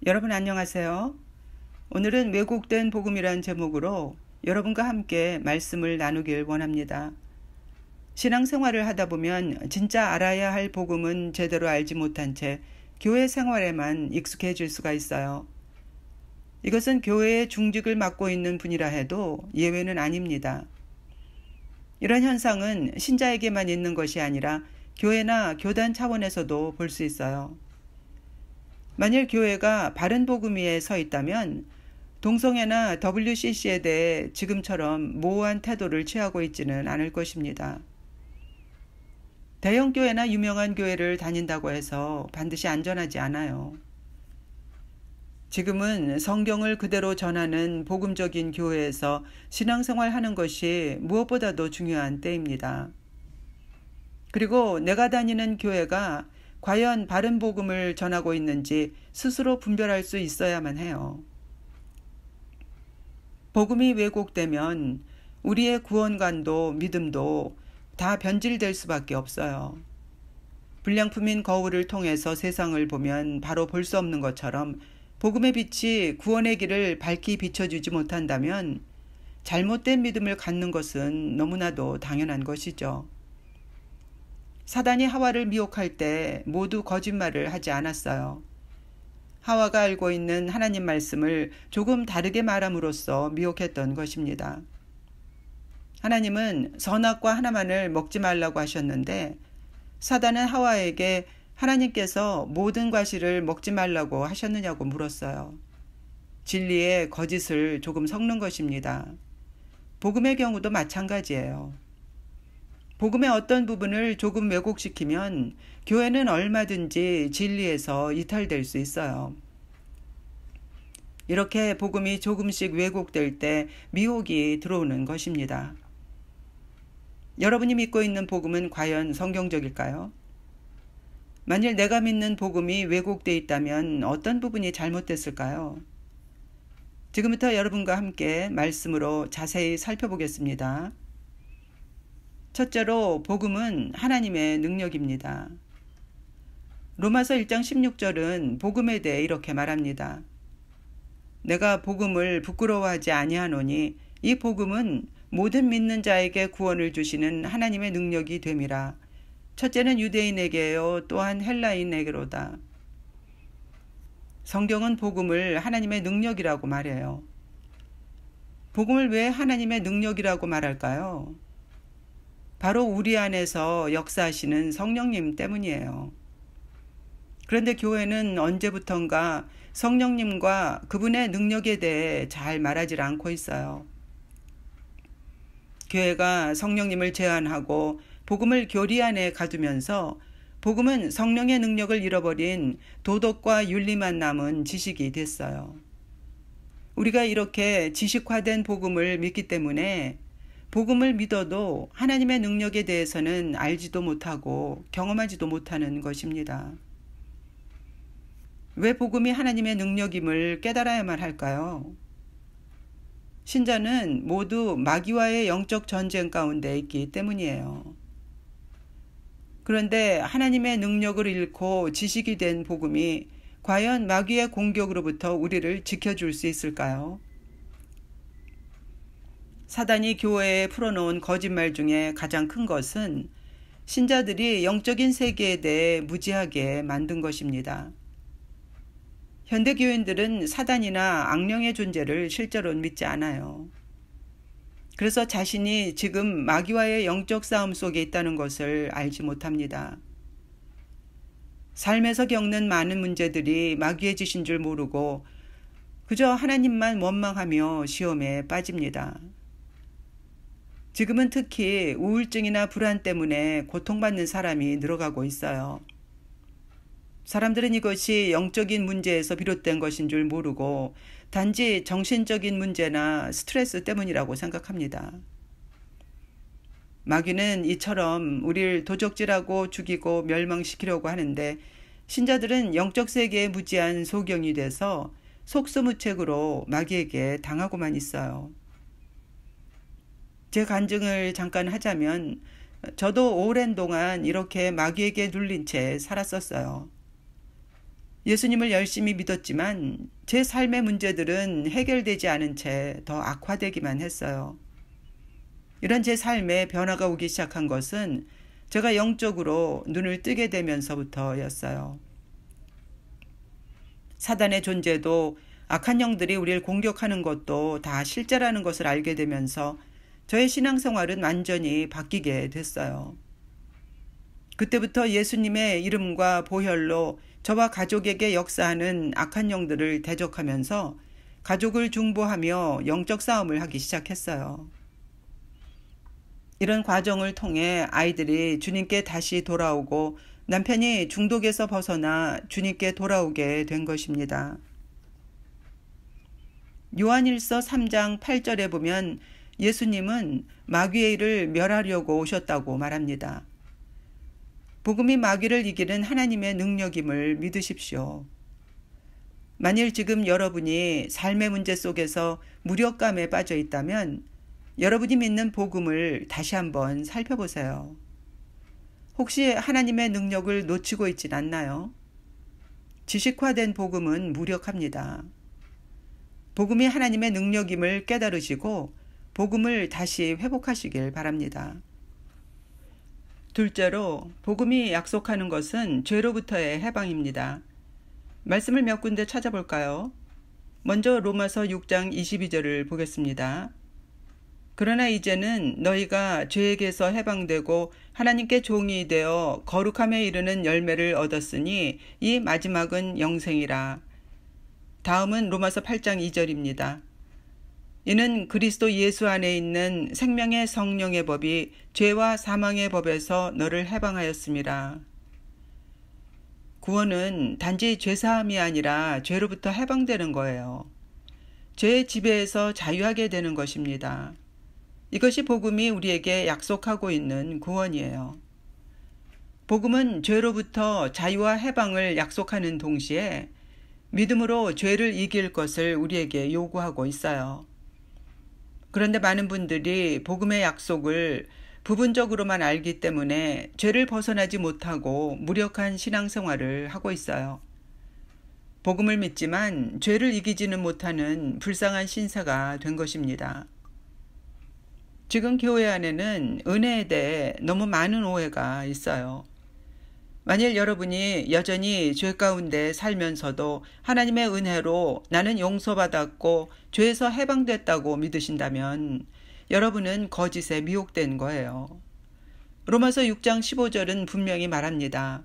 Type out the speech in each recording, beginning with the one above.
여러분 안녕하세요. 오늘은 왜곡된 복음이란 제목으로 여러분과 함께 말씀을 나누길 원합니다. 신앙생활을 하다 보면 진짜 알아야 할 복음은 제대로 알지 못한 채 교회 생활에만 익숙해질 수가 있어요. 이것은 교회의 중직을 맡고 있는 분이라 해도 예외는 아닙니다. 이런 현상은 신자에게만 있는 것이 아니라 교회나 교단 차원에서도 볼 수 있어요. 만일 교회가 바른 복음 위에 서 있다면 동성애나 WCC에 대해 지금처럼 모호한 태도를 취하고 있지는 않을 것입니다. 대형 교회나 유명한 교회를 다닌다고 해서 반드시 안전하지 않아요. 지금은 성경을 그대로 전하는 복음적인 교회에서 신앙생활 하는 것이 무엇보다도 중요한 때입니다. 그리고 내가 다니는 교회가 과연 바른 복음을 전하고 있는지 스스로 분별할 수 있어야만 해요. 복음이 왜곡되면 우리의 구원관도 믿음도 다 변질될 수밖에 없어요. 불량품인 거울을 통해서 세상을 보면 바로 볼 수 없는 것처럼 복음의 빛이 구원의 길을 밝히 비춰주지 못한다면 잘못된 믿음을 갖는 것은 너무나도 당연한 것이죠. 사단이 하와를 미혹할 때 모두 거짓말을 하지 않았어요. 하와가 알고 있는 하나님 말씀을 조금 다르게 말함으로써 미혹했던 것입니다. 하나님은 선악과 하나만을 먹지 말라고 하셨는데 사단은 하와에게 하나님께서 모든 과실을 먹지 말라고 하셨느냐고 물었어요. 진리에 거짓을 조금 섞는 것입니다. 복음의 경우도 마찬가지예요. 복음의 어떤 부분을 조금 왜곡시키면 교회는 얼마든지 진리에서 이탈될 수 있어요. 이렇게 복음이 조금씩 왜곡될 때 미혹이 들어오는 것입니다. 여러분이 믿고 있는 복음은 과연 성경적일까요? 만일 내가 믿는 복음이 왜곡되어 있다면 어떤 부분이 잘못됐을까요? 지금부터 여러분과 함께 말씀으로 자세히 살펴보겠습니다. 첫째로 복음은 하나님의 능력입니다. 로마서 1장 16절은 복음에 대해 이렇게 말합니다. 내가 복음을 부끄러워하지 아니하노니 이 복음은 모든 믿는 자에게 구원을 주시는 하나님의 능력이 됨이라. 첫째는 유대인에게요 또한 헬라인에게로다. 성경은 복음을 하나님의 능력이라고 말해요. 복음을 왜 하나님의 능력이라고 말할까요? 바로 우리 안에서 역사하시는 성령님 때문이에요. 그런데 교회는 언제부턴가 성령님과 그분의 능력에 대해 잘 말하지 않고 있어요. 교회가 성령님을 제한하고 복음을 교리 안에 가두면서 복음은 성령의 능력을 잃어버린 도덕과 윤리만 남은 지식이 됐어요. 우리가 이렇게 지식화된 복음을 믿기 때문에 복음을 믿어도 하나님의 능력에 대해서는 알지도 못하고 경험하지도 못하는 것입니다. 왜 복음이 하나님의 능력임을 깨달아야만 할까요? 신자는 모두 마귀와의 영적 전쟁 가운데 있기 때문이에요. 그런데 하나님의 능력을 잃고 지식이 된 복음이 과연 마귀의 공격으로부터 우리를 지켜줄 수 있을까요? 사단이 교회에 풀어놓은 거짓말 중에 가장 큰 것은 신자들이 영적인 세계에 대해 무지하게 만든 것입니다. 현대 교인들은 사단이나 악령의 존재를 실제로 믿지 않아요. 그래서 자신이 지금 마귀와의 영적 싸움 속에 있다는 것을 알지 못합니다. 삶에서 겪는 많은 문제들이 마귀의 짓인 줄 모르고 그저 하나님만 원망하며 시험에 빠집니다. 지금은 특히 우울증이나 불안 때문에 고통받는 사람이 늘어가고 있어요. 사람들은 이것이 영적인 문제에서 비롯된 것인 줄 모르고 단지 정신적인 문제나 스트레스 때문이라고 생각합니다. 마귀는 이처럼 우리를 도적질하고 죽이고 멸망시키려고 하는데 신자들은 영적 세계에 무지한 소경이 돼서 속수무책으로 마귀에게 당하고만 있어요. 제 간증을 잠깐 하자면 저도 오랜 동안 이렇게 마귀에게 눌린 채 살았었어요. 예수님을 열심히 믿었지만 제 삶의 문제들은 해결되지 않은 채 더 악화되기만 했어요. 이런 제 삶에 변화가 오기 시작한 것은 제가 영적으로 눈을 뜨게 되면서부터였어요. 사단의 존재도 악한 영들이 우리를 공격하는 것도 다 실제라는 것을 알게 되면서 저의 신앙생활은 완전히 바뀌게 됐어요. 그때부터 예수님의 이름과 보혈로 저와 가족에게 역사하는 악한 영들을 대적하면서 가족을 중보하며 영적 싸움을 하기 시작했어요. 이런 과정을 통해 아이들이 주님께 다시 돌아오고 남편이 중독에서 벗어나 주님께 돌아오게 된 것입니다. 요한일서 3장 8절에 보면 예수님은 마귀의 일을 멸하려고 오셨다고 말합니다. 복음이 마귀를 이기는 하나님의 능력임을 믿으십시오. 만일 지금 여러분이 삶의 문제 속에서 무력감에 빠져 있다면 여러분이 믿는 복음을 다시 한번 살펴보세요. 혹시 하나님의 능력을 놓치고 있진 않나요? 지식화된 복음은 무력합니다. 복음이 하나님의 능력임을 깨달으시고 복음을 다시 회복하시길 바랍니다. 둘째로 복음이 약속하는 것은 죄로부터의 해방입니다. 말씀을 몇 군데 찾아볼까요? 먼저 로마서 6장 22절을 보겠습니다. 그러나 이제는 너희가 죄에게서 해방되고 하나님께 종이 되어 거룩함에 이르는 열매를 얻었으니 이 마지막은 영생이라. 다음은 로마서 8장 2절입니다. 이는 그리스도 예수 안에 있는 생명의 성령의 법이 죄와 사망의 법에서 너를 해방하였음이라. 구원은 단지 죄사함이 아니라 죄로부터 해방되는 거예요. 죄의 지배에서 자유하게 되는 것입니다. 이것이 복음이 우리에게 약속하고 있는 구원이에요. 복음은 죄로부터 자유와 해방을 약속하는 동시에 믿음으로 죄를 이길 것을 우리에게 요구하고 있어요. 그런데 많은 분들이 복음의 약속을 부분적으로만 알기 때문에 죄를 벗어나지 못하고 무력한 신앙생활을 하고 있어요. 복음을 믿지만 죄를 이기지는 못하는 불쌍한 신사가 된 것입니다. 지금 교회 안에는 은혜에 대해 너무 많은 오해가 있어요. 만일 여러분이 여전히 죄 가운데 살면서도 하나님의 은혜로 나는 용서받았고 죄에서 해방됐다고 믿으신다면 여러분은 거짓에 미혹된 거예요. 로마서 6장 15절은 분명히 말합니다.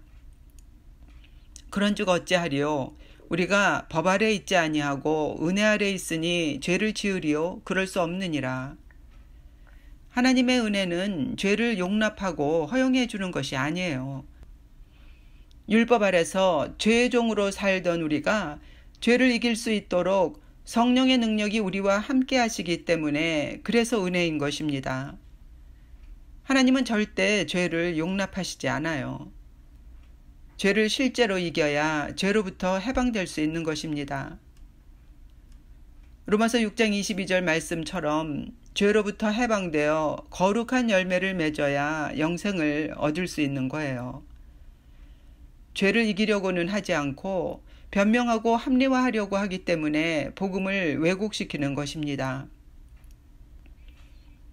그런즉 어찌하리요? 우리가 법 아래 있지 아니하고 은혜 아래 있으니 죄를 지으리요? 그럴 수 없느니라. 하나님의 은혜는 죄를 용납하고 허용해 주는 것이 아니에요. 율법 아래서 죄의 종으로 살던 우리가 죄를 이길 수 있도록 성령의 능력이 우리와 함께 하시기 때문에 그래서 은혜인 것입니다. 하나님은 절대 죄를 용납하시지 않아요. 죄를 실제로 이겨야 죄로부터 해방될 수 있는 것입니다. 로마서 6장 22절 말씀처럼 죄로부터 해방되어 거룩한 열매를 맺어야 영생을 얻을 수 있는 거예요. 죄를 이기려고는 하지 않고 변명하고 합리화하려고 하기 때문에 복음을 왜곡시키는 것입니다.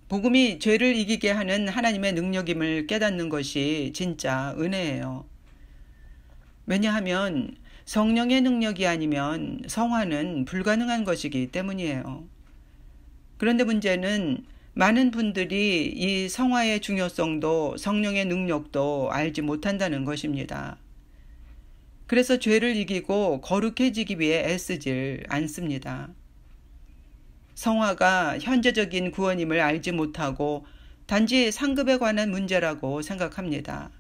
복음이 죄를 이기게 하는 하나님의 능력임을 깨닫는 것이 진짜 은혜예요. 왜냐하면 성령의 능력이 아니면 성화는 불가능한 것이기 때문이에요. 그런데 문제는 많은 분들이 이 성화의 중요성도 성령의 능력도 알지 못한다는 것입니다. 그래서 죄를 이기고 거룩해지기 위해 애쓰질 않습니다. 성화가 현재적인 구원임을 알지 못하고 단지 상급에 관한 문제라고 생각합니다.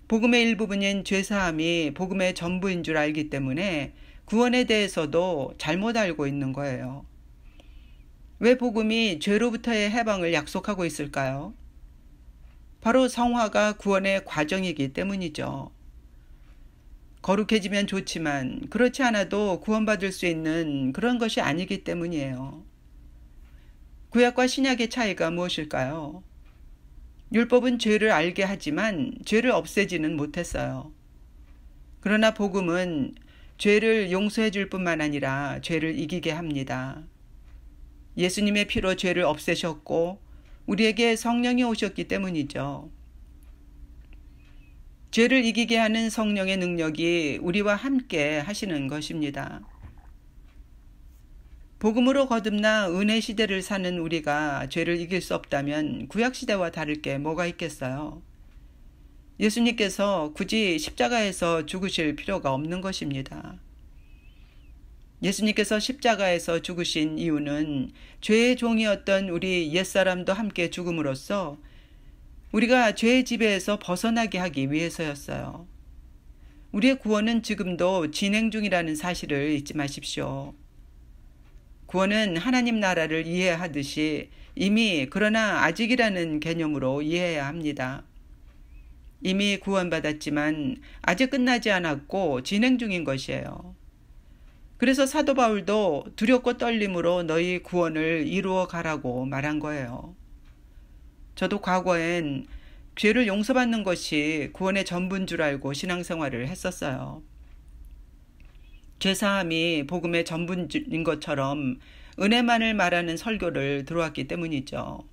복음의 일부분인 죄사함이 복음의 전부인 줄 알기 때문에 구원에 대해서도 잘못 알고 있는 거예요. 왜 복음이 죄로부터의 해방을 약속하고 있을까요? 바로 성화가 구원의 과정이기 때문이죠. 거룩해지면 좋지만 그렇지 않아도 구원받을 수 있는 그런 것이 아니기 때문이에요. 구약과 신약의 차이가 무엇일까요? 율법은 죄를 알게 하지만 죄를 없애지는 못했어요. 그러나 복음은 죄를 용서해 줄 뿐만 아니라 죄를 이기게 합니다. 예수님의 피로 죄를 없애셨고 우리에게 성령이 오셨기 때문이죠. 죄를 이기게 하는 성령의 능력이 우리와 함께 하시는 것입니다. 복음으로 거듭나 은혜 시대를 사는 우리가 죄를 이길 수 없다면 구약 시대와 다를 게 뭐가 있겠어요? 예수님께서 굳이 십자가에서 죽으실 필요가 없는 것입니다. 예수님께서 십자가에서 죽으신 이유는 죄의 종이었던 우리 옛사람도 함께 죽음으로써 우리가 죄의 지배에서 벗어나게 하기 위해서였어요. 우리의 구원은 지금도 진행 중이라는 사실을 잊지 마십시오. 구원은 하나님 나라를 이해하듯이 이미 그러나 아직이라는 개념으로 이해해야 합니다. 이미 구원받았지만 아직 끝나지 않았고 진행 중인 것이에요. 그래서 사도 바울도 두렵고 떨림으로 너희 구원을 이루어 가라고 말한 거예요. 저도 과거엔 죄를 용서받는 것이 구원의 전부인 줄 알고 신앙생활을 했었어요. 죄사함이 복음의 전부인 것처럼 은혜만을 말하는 설교를 들어왔기 때문이죠.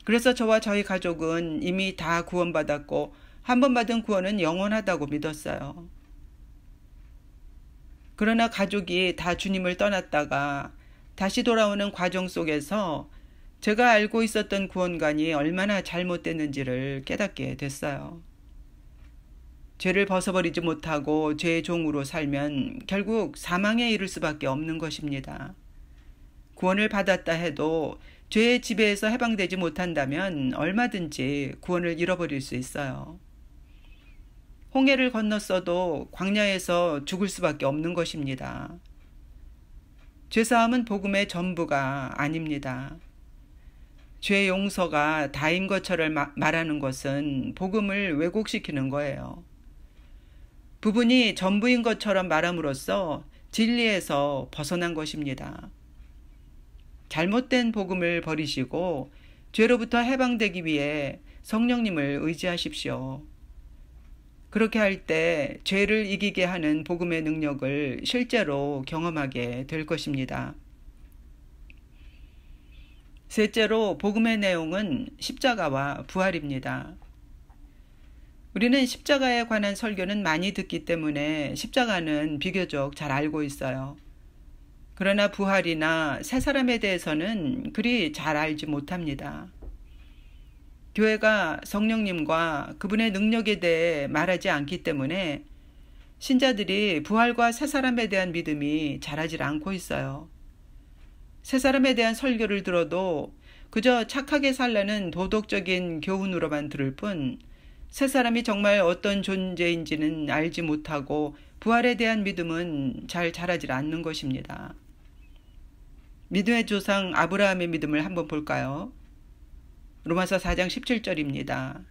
그래서 저와 저희 가족은 이미 다 구원받았고 한 번 받은 구원은 영원하다고 믿었어요. 그러나 가족이 다 주님을 떠났다가 다시 돌아오는 과정 속에서 제가 알고 있었던 구원관이 얼마나 잘못됐는지를 깨닫게 됐어요. 죄를 벗어버리지 못하고 죄의 종으로 살면 결국 사망에 이를 수밖에 없는 것입니다. 구원을 받았다 해도 죄의 지배에서 해방되지 못한다면 얼마든지 구원을 잃어버릴 수 있어요. 홍해를 건넜어도 광야에서 죽을 수밖에 없는 것입니다. 죄사함은 복음의 전부가 아닙니다. 죄 용서가 다인 것처럼 말하는 것은 복음을 왜곡시키는 거예요. 부분이 전부인 것처럼 말함으로써 진리에서 벗어난 것입니다. 잘못된 복음을 버리시고 죄로부터 해방되기 위해 성령님을 의지하십시오. 그렇게 할 때 죄를 이기게 하는 복음의 능력을 실제로 경험하게 될 것입니다. 셋째로 복음의 내용은 십자가와 부활입니다. 우리는 십자가에 관한 설교는 많이 듣기 때문에 십자가는 비교적 잘 알고 있어요. 그러나 부활이나 새 사람에 대해서는 그리 잘 알지 못합니다. 교회가 성령님과 그분의 능력에 대해 말하지 않기 때문에 신자들이 부활과 새 사람에 대한 믿음이 자라질 않고 있어요. 새 사람에 대한 설교를 들어도 그저 착하게 살라는 도덕적인 교훈으로만 들을 뿐 새 사람이 정말 어떤 존재인지는 알지 못하고 부활에 대한 믿음은 잘 자라질 않는 것입니다. 믿음의 조상 아브라함의 믿음을 한번 볼까요? 로마서 4장 17절입니다.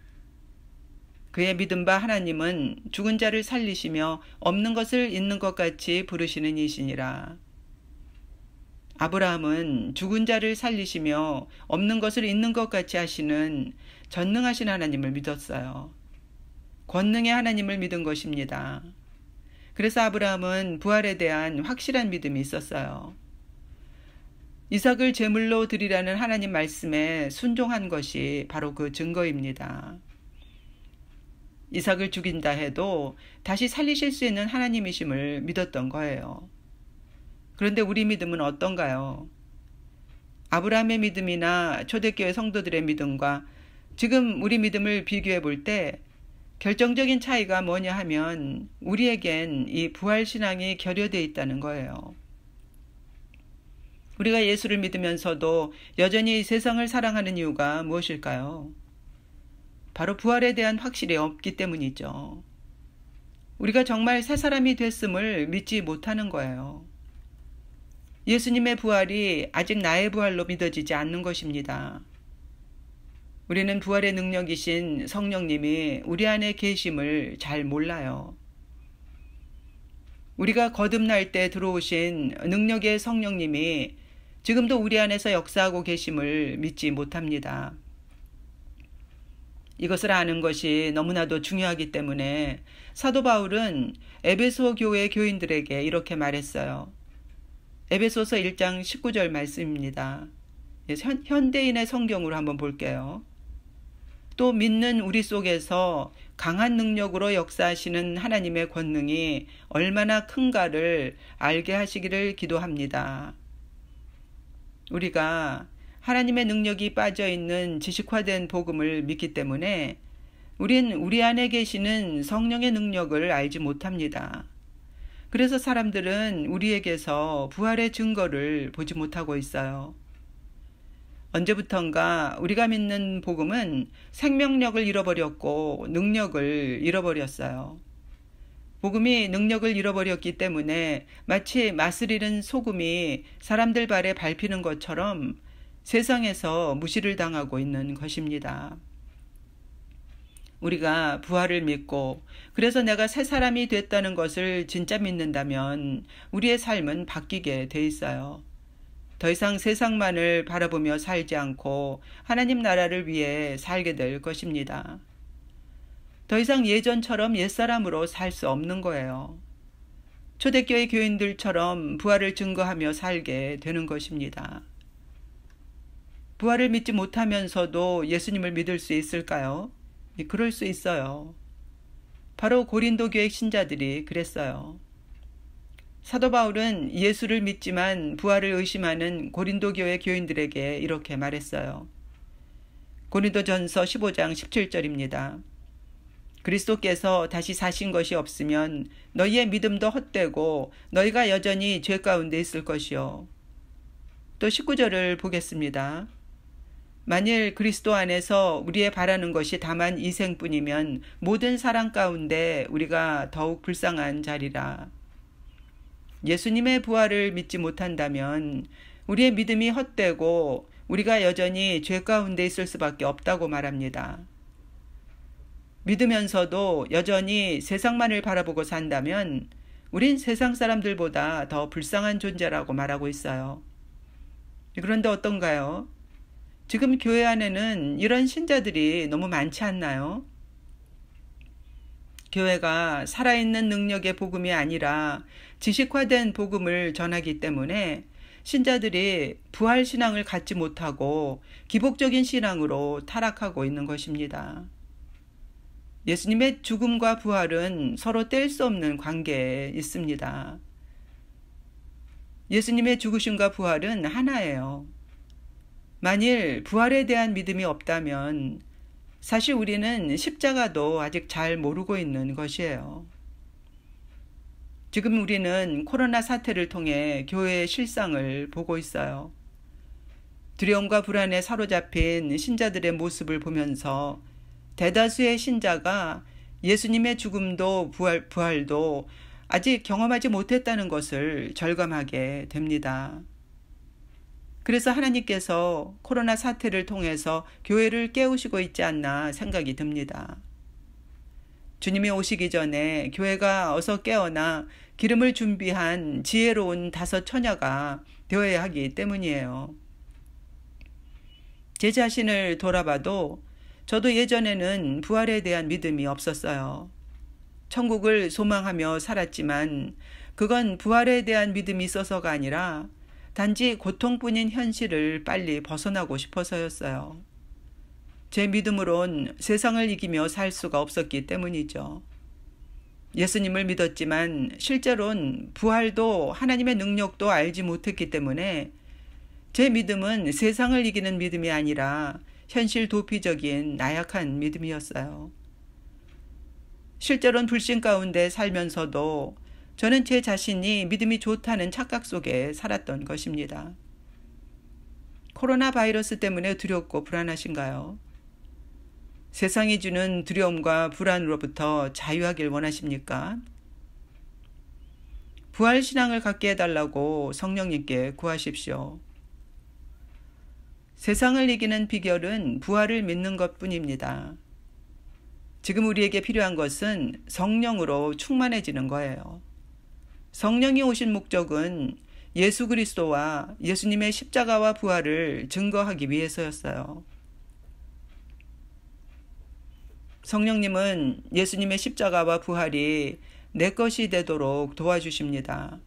그의 믿음 바 하나님은 죽은 자를 살리시며 없는 것을 있는 것 같이 부르시는 이시니라. 아브라함은 죽은 자를 살리시며 없는 것을 있는 것 같이 하시는 전능하신 하나님을 믿었어요. 권능의 하나님을 믿은 것입니다. 그래서 아브라함은 부활에 대한 확실한 믿음이 있었어요. 이삭을 제물로 드리라는 하나님 말씀에 순종한 것이 바로 그 증거입니다. 이삭을 죽인다 해도 다시 살리실 수 있는 하나님이심을 믿었던 거예요. 그런데 우리 믿음은 어떤가요? 아브라함의 믿음이나 초대교회 성도들의 믿음과 지금 우리 믿음을 비교해 볼 때 결정적인 차이가 뭐냐 하면 우리에겐 이 부활신앙이 결여되어 있다는 거예요. 우리가 예수를 믿으면서도 여전히 세상을 사랑하는 이유가 무엇일까요? 바로 부활에 대한 확실이 없기 때문이죠. 우리가 정말 새 사람이 됐음을 믿지 못하는 거예요. 예수님의 부활이 아직 나의 부활로 믿어지지 않는 것입니다. 우리는 부활의 능력이신 성령님이 우리 안에 계심을 잘 몰라요. 우리가 거듭날 때 들어오신 능력의 성령님이 지금도 우리 안에서 역사하고 계심을 믿지 못합니다. 이것을 아는 것이 너무나도 중요하기 때문에 사도 바울은 에베소 교회 교인들에게 이렇게 말했어요. 에베소서 1장 19절 말씀입니다. 현대인의 성경으로 한번 볼게요. 또 믿는 우리 속에서 강한 능력으로 역사하시는 하나님의 권능이 얼마나 큰가를 알게 하시기를 기도합니다. 우리가 하나님의 능력이 빠져있는 지식화된 복음을 믿기 때문에 우린 우리 안에 계시는 성령의 능력을 알지 못합니다. 그래서 사람들은 우리에게서 부활의 증거를 보지 못하고 있어요. 언제부턴가 우리가 믿는 복음은 생명력을 잃어버렸고 능력을 잃어버렸어요. 복음이 능력을 잃어버렸기 때문에 마치 맛을 잃은 소금이 사람들 발에 밟히는 것처럼 세상에서 무시를 당하고 있는 것입니다. 우리가 부활을 믿고 그래서 내가 새 사람이 됐다는 것을 진짜 믿는다면 우리의 삶은 바뀌게 돼 있어요. 더 이상 세상만을 바라보며 살지 않고 하나님 나라를 위해 살게 될 것입니다. 더 이상 예전처럼 옛사람으로 살 수 없는 거예요. 초대교회 교인들처럼 부활을 증거하며 살게 되는 것입니다. 부활을 믿지 못하면서도 예수님을 믿을 수 있을까요? 그럴 수 있어요. 바로 고린도 교회 신자들이 그랬어요. 사도 바울은 예수를 믿지만 부활을 의심하는 고린도 교회 교인들에게 이렇게 말했어요. 고린도전서 15장 17절입니다. 그리스도께서 다시 사신 것이 없으면 너희의 믿음도 헛되고 너희가 여전히 죄 가운데 있을 것이요. 또 19절을 보겠습니다. 만일 그리스도 안에서 우리의 바라는 것이 다만 이 생뿐이면 모든 사랑 가운데 우리가 더욱 불쌍한 자리라. 예수님의 부활을 믿지 못한다면 우리의 믿음이 헛되고 우리가 여전히 죄 가운데 있을 수밖에 없다고 말합니다. 믿으면서도 여전히 세상만을 바라보고 산다면 우린 세상 사람들보다 더 불쌍한 존재라고 말하고 있어요. 그런데 어떤가요? 지금 교회 안에는 이런 신자들이 너무 많지 않나요? 교회가 살아있는 능력의 복음이 아니라 지식화된 복음을 전하기 때문에 신자들이 부활 신앙을 갖지 못하고 기복적인 신앙으로 타락하고 있는 것입니다. 예수님의 죽음과 부활은 서로 뗄 수 없는 관계에 있습니다. 예수님의 죽으심과 부활은 하나예요. 만일 부활에 대한 믿음이 없다면 사실 우리는 십자가도 아직 잘 모르고 있는 것이에요. 지금 우리는 코로나 사태를 통해 교회의 실상을 보고 있어요. 두려움과 불안에 사로잡힌 신자들의 모습을 보면서 대다수의 신자가 예수님의 죽음도 부활도 아직 경험하지 못했다는 것을 절감하게 됩니다. 그래서 하나님께서 코로나 사태를 통해서 교회를 깨우시고 있지 않나 생각이 듭니다. 주님이 오시기 전에 교회가 어서 깨어나 기름을 준비한 지혜로운 다섯 처녀가 되어야 하기 때문이에요. 제 자신을 돌아봐도 저도 예전에는 부활에 대한 믿음이 없었어요. 천국을 소망하며 살았지만 그건 부활에 대한 믿음이 있어서가 아니라 단지 고통뿐인 현실을 빨리 벗어나고 싶어서였어요. 제 믿음으론 세상을 이기며 살 수가 없었기 때문이죠. 예수님을 믿었지만 실제로는 부활도 하나님의 능력도 알지 못했기 때문에 제 믿음은 세상을 이기는 믿음이 아니라 현실 도피적인 나약한 믿음이었어요. 실제로는 불신 가운데 살면서도 저는 제 자신이 믿음이 좋다는 착각 속에 살았던 것입니다. 코로나 바이러스 때문에 두렵고 불안하신가요? 세상이 주는 두려움과 불안으로부터 자유하길 원하십니까? 부활신앙을 갖게 해달라고 성령님께 구하십시오. 세상을 이기는 비결은 부활을 믿는 것뿐입니다. 지금 우리에게 필요한 것은 성령으로 충만해지는 거예요. 성령이 오신 목적은 예수 그리스도와 예수님의 십자가와 부활을 증거하기 위해서였어요. 성령님은 예수님의 십자가와 부활이 내 것이 되도록 도와주십니다.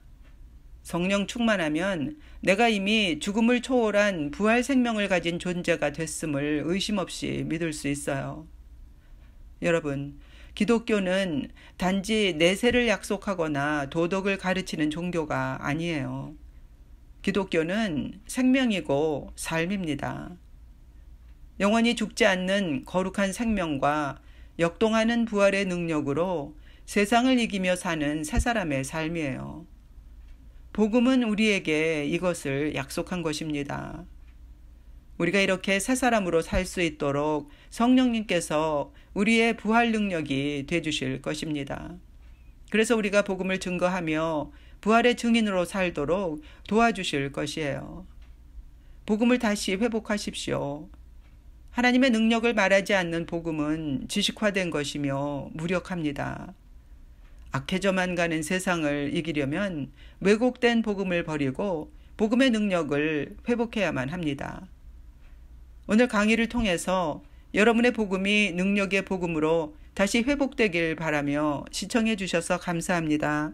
성령 충만하면 내가 이미 죽음을 초월한 부활 생명을 가진 존재가 됐음을 의심 없이 믿을 수 있어요. 여러분, 기독교는 단지 내세를 약속하거나 도덕을 가르치는 종교가 아니에요. 기독교는 생명이고 삶입니다. 영원히 죽지 않는 거룩한 생명과 역동하는 부활의 능력으로 세상을 이기며 사는 새 사람의 삶이에요. 복음은 우리에게 이것을 약속한 것입니다. 우리가 이렇게 새 사람으로 살 수 있도록 성령님께서 우리의 부활 능력이 되주실 것입니다. 그래서 우리가 복음을 증거하며 부활의 증인으로 살도록 도와주실 것이에요. 복음을 다시 회복하십시오. 하나님의 능력을 말하지 않는 복음은 지식화된 것이며 무력합니다. 악해져만 가는 세상을 이기려면 왜곡된 복음을 버리고 복음의 능력을 회복해야만 합니다. 오늘 강의를 통해서 여러분의 복음이 능력의 복음으로 다시 회복되길 바라며 시청해 주셔서 감사합니다.